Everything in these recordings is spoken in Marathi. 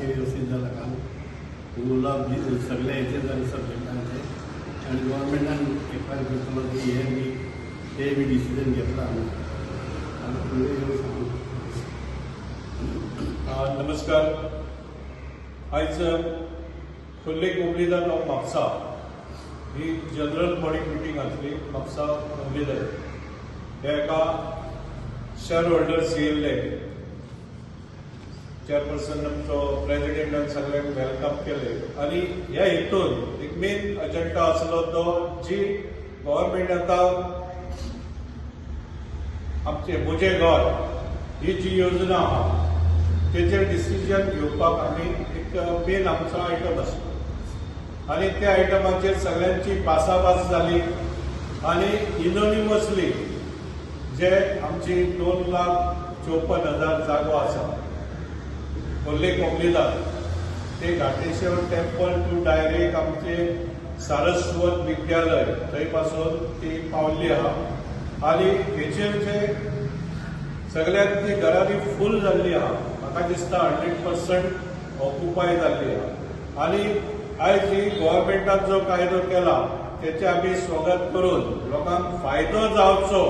सारखे व्यवस्थित झाला काम गुलाब सगळ्या हेचे झाले सब्जेक्टांचे आणि गव्हर्मेंटान एक्वायर करतलो की हे बी ते बी डिसिजन घेतला आम्ही नमस्कार. आयज खोर्ले कोंबलीदार ऑफ म्हापसा ही जनरल बॉडी मिटींग आसली म्हापसा कोंबलीदार. हे एका शेअर होल्डर्स येयल्ले. चेअरपर्सन आमचो प्रेसिडेंटान सगळ्यांक वेलकम केले आणि ह्या हेतून एक मेन अजेंडा आसलो तो जी गव्हर्मेंट आतां आमचे म्हजें घर ही जी योजना आहा तेचेर डिसिजन घेवपाक आमी एक मेन आमचो आयटम आसलो आणि त्या आयटमाचेर सगळ्यांची भासाभास जाली आणि युनोनिमसली जे आमची 2,54,000 जागो आसा खोर्ले कोंबलीदार ते घाटेश्वर टेम्पल टू डायरेक्ट आमचे सारस्वत विद्यालय थंय पासून ती पावल्ली आहा आणि हेचेर जे सगळ्यांची घरांनी फूल जाल्ली आहा म्हाका दिसता 100% ऑक्युपाय जाल्ली आहा आणि आयज ही गव्हर्मेंटान जो कायदो केला तेचे आमी स्वागत करून लोकांक फायदो जावचो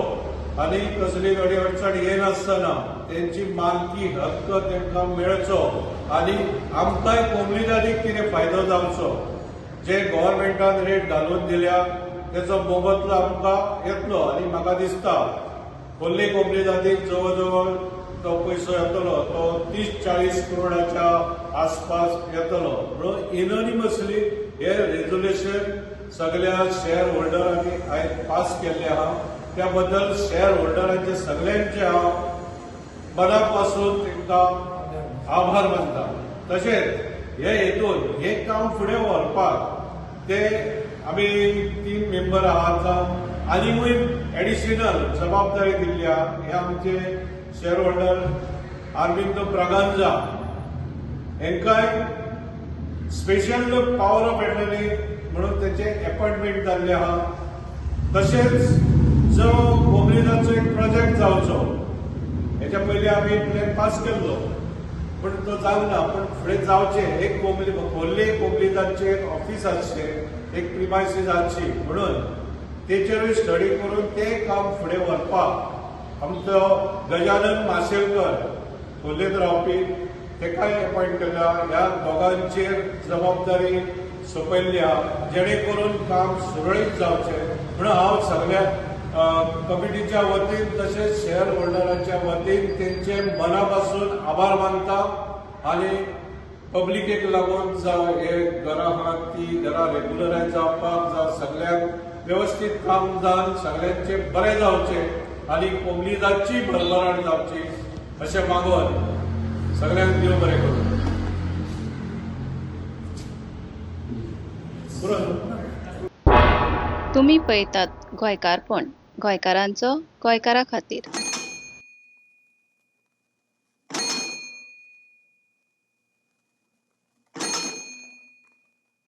आणि कसली घडी अडचण येनासतना त्यांची मालकी हक्क तांकां मेळचो आणि आमकांय कोंबलीदारीक कितें फायदो जावचो. जे गव्हर्मेंटान रेट घालून दिल्या तेचो मोबदलो आमकां येतलो आणि म्हाका दिसता खोर्ले कोंबलीदारीक जवळ जवळ तो पयसो येतलो तो 30-40 करोडाच्या आसपास येतलो. म्हणून युनोनिमसली हे रेझोल्युशन सगळ्या शेअर होल्डरांनी आयज पास केल्ले आहा. त्या बद्दल शेअर होल्डरांचे सगळ्यांचे हांव मनापासून तांकां आभार मानता. तशेंच हे हेतून हे काम फुडें व्हरपाक ते आमी 3 मेंबर आहात आनीकूय एडिशनल जबाबदारी दिल्ल्या. हे आमचे शेअर होल्डर अरविंद प्रगांजा हेंकाय स्पेशल पॉवर ऑफ एटर्नी म्हणून तेचे अपॉइंटमेंट जाल्ले आहा. तशेंच जो कोंबलीदारचो एक प्रोजेक्ट जावचो हेच्या पयलीं आमी प्लॅन पास केल्लो पण तो जावना. पण फुडें जावचे एक खोर्ले कोंबलीदारचें एक ऑफिस आसचें एक प्रिमायसीस आसची म्हणून तेचेरूय स्टडी करून तें काम फुडें व्हरपाक आमचो गजानन माशेलकर खोर्लेत रावपी तेकाय अपॉइंट केला. ह्या दोगांचेर जबाबदारी सोंपयल्ली आहा जेणे करून काम सुरळीत जावचें म्हणून हांव सगळ्या कमिटीच्या वतीन तसेच शेअर होल्डरांच्या वतीन तेंचे मनापासून आभार मानता आणि पब्लिकेक लागून जावं हे घरां आहात ती घरां रेग्युलरायज जावपाक जावं सगळ्यांक व्यवस्थित काम जावन सगळ्यांचे बरें जावचे आणि कोंबलीदारची भरभराट जावची अशें मागून सगळ्यांक देव बरें करूं. तुम्ही पळयतात गोंयकारपण गोंयकारांचो गोंयकारा खातीर.